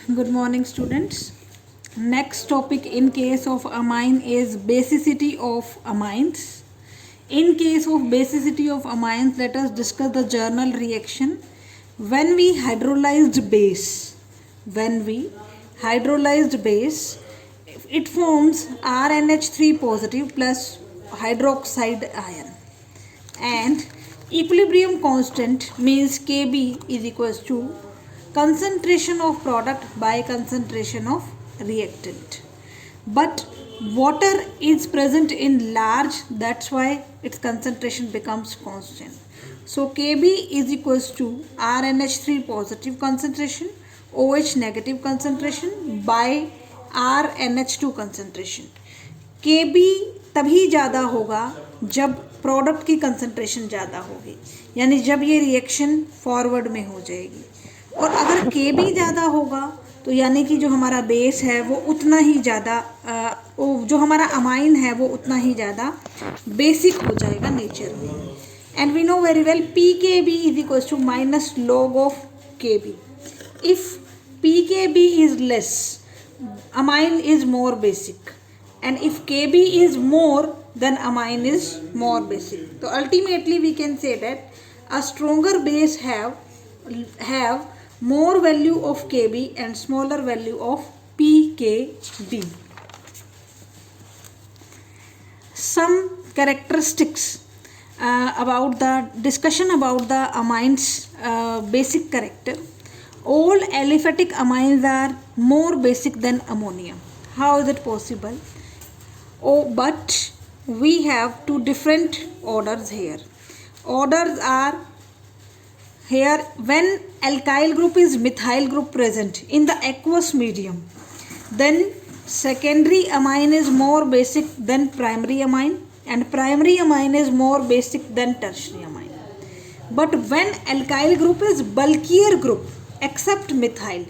Good morning, students. Next topic in case of amine is basicity of amines. In case of basicity of amines, let us discuss the journal reaction. When we hydrolyzed base, when we hydrolyzed base, it forms RNH3 positive plus hydroxide ion, and equilibrium constant means Kb is equals to concentration of product by concentration of reactant. But water is present in large, that's why its concentration becomes constant. So Kb is equals to RNH3 positive concentration, OH negative concentration by RNH2 concentration. Kb तभी ज़्यादा होगा जब product की concentration ज़्यादा होगी, यानी जब ये रिएक्शन फॉरवर्ड में हो जाएगी। और अगर Kb ज़्यादा होगा तो यानी कि जो हमारा बेस है वो उतना ही ज़्यादा, जो हमारा अमाइन है वो उतना ही ज़्यादा बेसिक हो जाएगा नेचर में। And we know very well Pkb is equals to minus log of Kb. If Pkb is less, amine is more basic, and if Kb is more, then amine is more basic. So ultimately we can say that a stronger base have more value of Kb and smaller value of Pkb. Some characteristics about the discussion about the amines basic character. All aliphatic amines are more basic than ammonia. How is it possible? Oh, but we have two different orders here. Orders are here when alkyl group is methyl group present in the aqueous medium, then secondary amine is more basic than primary amine, and primary amine is more basic than tertiary amine. But when alkyl group is bulkier group except methyl,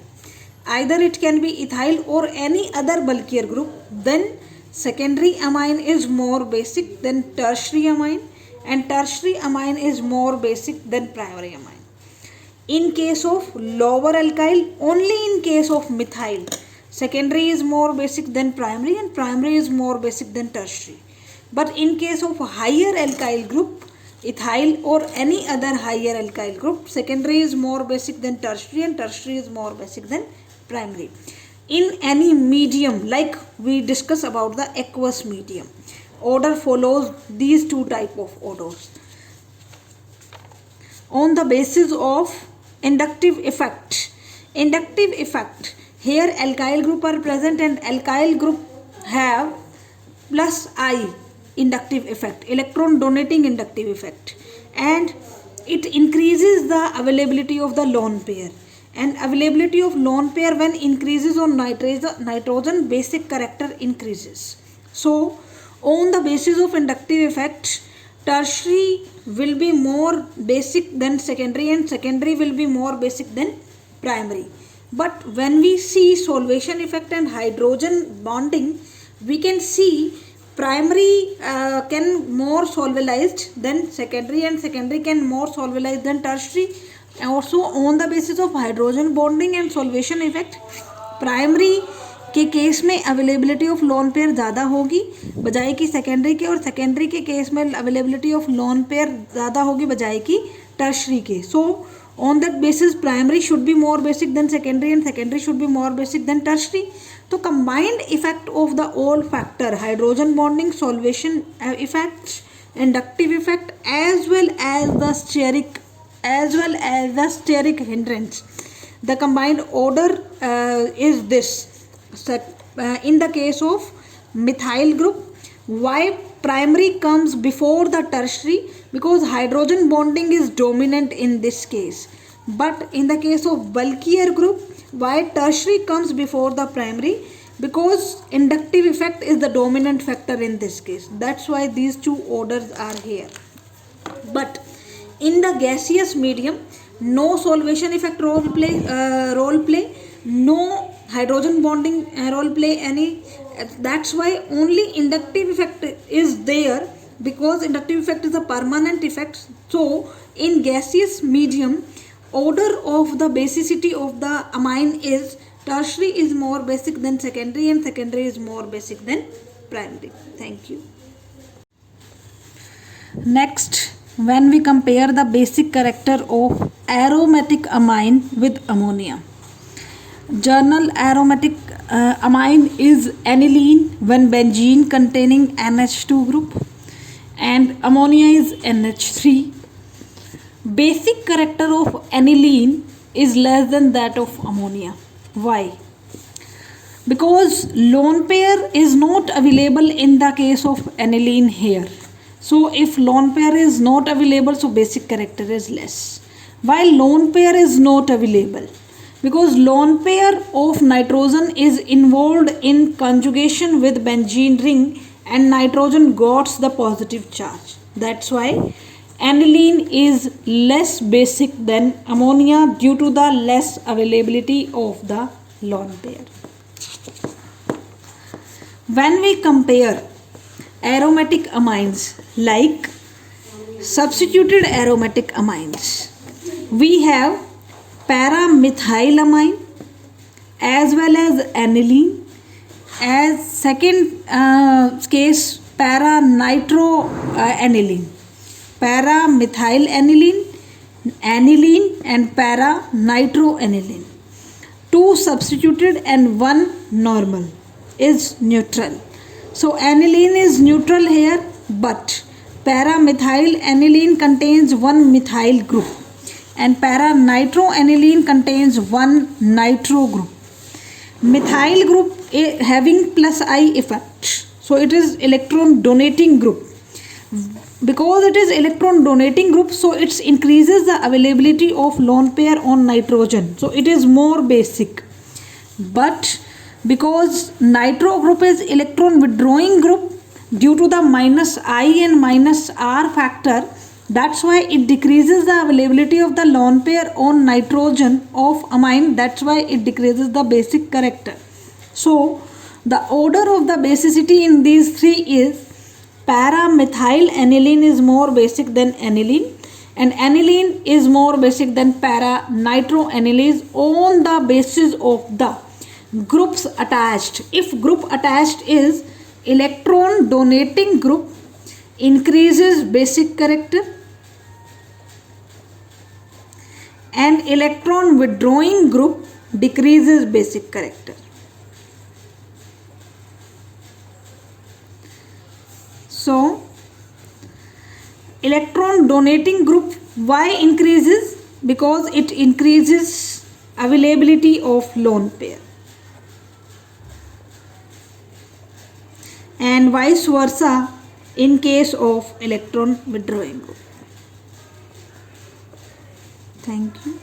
either it can be ethyl or any other bulkier group, then secondary amine is more basic than tertiary amine, and tertiary amine is more basic than primary amine. In case of lower alkyl, only in case of methyl, secondary is more basic than primary and primary is more basic than tertiary. But in case of higher alkyl group, ethyl or any other higher alkyl group, secondary is more basic than tertiary and tertiary is more basic than primary. In any medium, like we discuss about the aqueous medium, order follows these two type of orders. On the basis of inductive effect. Inductive effect. Here alkyl group are present and alkyl group have plus I inductive effect, electron donating inductive effect, and it increases the availability of the lone pair, and availability of lone pair when increases on nitrogen basic character increases. So on the basis of inductive effect, tertiary will be more basic than secondary and secondary will be more basic than primary. But when we see solvation effect and hydrogen bonding, we can see primary can more solvalized than secondary and secondary can more solvalized than tertiary. Also on the basis of hydrogen bonding and solvation effect, primary के case में availability of lone pair ज़्यादा होगी बजाय कि secondary के, और secondary के case में अवेलेबिलिटी ऑफ लोन पेयर ज़्यादा होगी बजाय कि टर्शरी के. सो on that basis primary should be more basic than secondary and secondary should be more basic than tertiary. So combined effect of the all factor, hydrogen bonding, solvation effects, inductive effect, as well as the steric hindrance, the combined order is this. In the case of methyl group, why primary comes before the tertiary? Because hydrogen bonding is dominant in this case. But in the case of bulkier group, why tertiary comes before the primary? Because inductive effect is the dominant factor in this case. That's why these two orders are here. But in the gaseous medium, no solvation effect role play, no hydrogen bonding role play any. That's why only inductive effect is there, because inductive effect is a permanent effect. So in gaseous medium, order of the basicity of the amine is Tertiary is more basic than secondary and secondary is more basic than primary. Thank you. Next, when we compare the basic character of aromatic amine with ammonia. Journal aromatic amine is aniline when benzene containing NH2 group and ammonia is NH3. Basic character of aniline is less than that of ammonia. Why? Because lone pair is not available in the case of aniline here. So if lone pair is not available, so basic character is less. While lone pair is not available, because lone pair of nitrogen is involved in conjugation with benzene ring and nitrogen got the positive charge. That's why aniline is less basic than ammonia due to the less availability of the lone pair. When we compare aromatic amines like substituted aromatic amines, we have para-methylamine as well as aniline. As second case, para-nitroaniline, para-methyl-aniline, aniline and para-nitroaniline. 2 substituted and 1 normal is neutral. So aniline is neutral here, but para-methyl-aniline contains 1 methyl group and para-nitroaniline contains 1 nitro group. Methyl group having plus I effect, so it is electron donating group. Because it is electron donating group, so it increases the availability of lone pair on nitrogen, so it is more basic. But because nitro group is electron withdrawing group, due to the minus I and minus R factor, that's why it decreases the availability of the lone pair on nitrogen of amine. That's why it decreases the basic character. So the order of the basicity in these 3 is para-methyl-aniline is more basic than aniline and aniline is more basic than para-nitroaniline on the basis of the groups attached. If group attached is electron donating group, increases basic character, and electron withdrawing group decreases basic character. So electron donating group why increases? Because it increases availability of lone pair, and vice versa in case of electron withdrawing group. Thank you.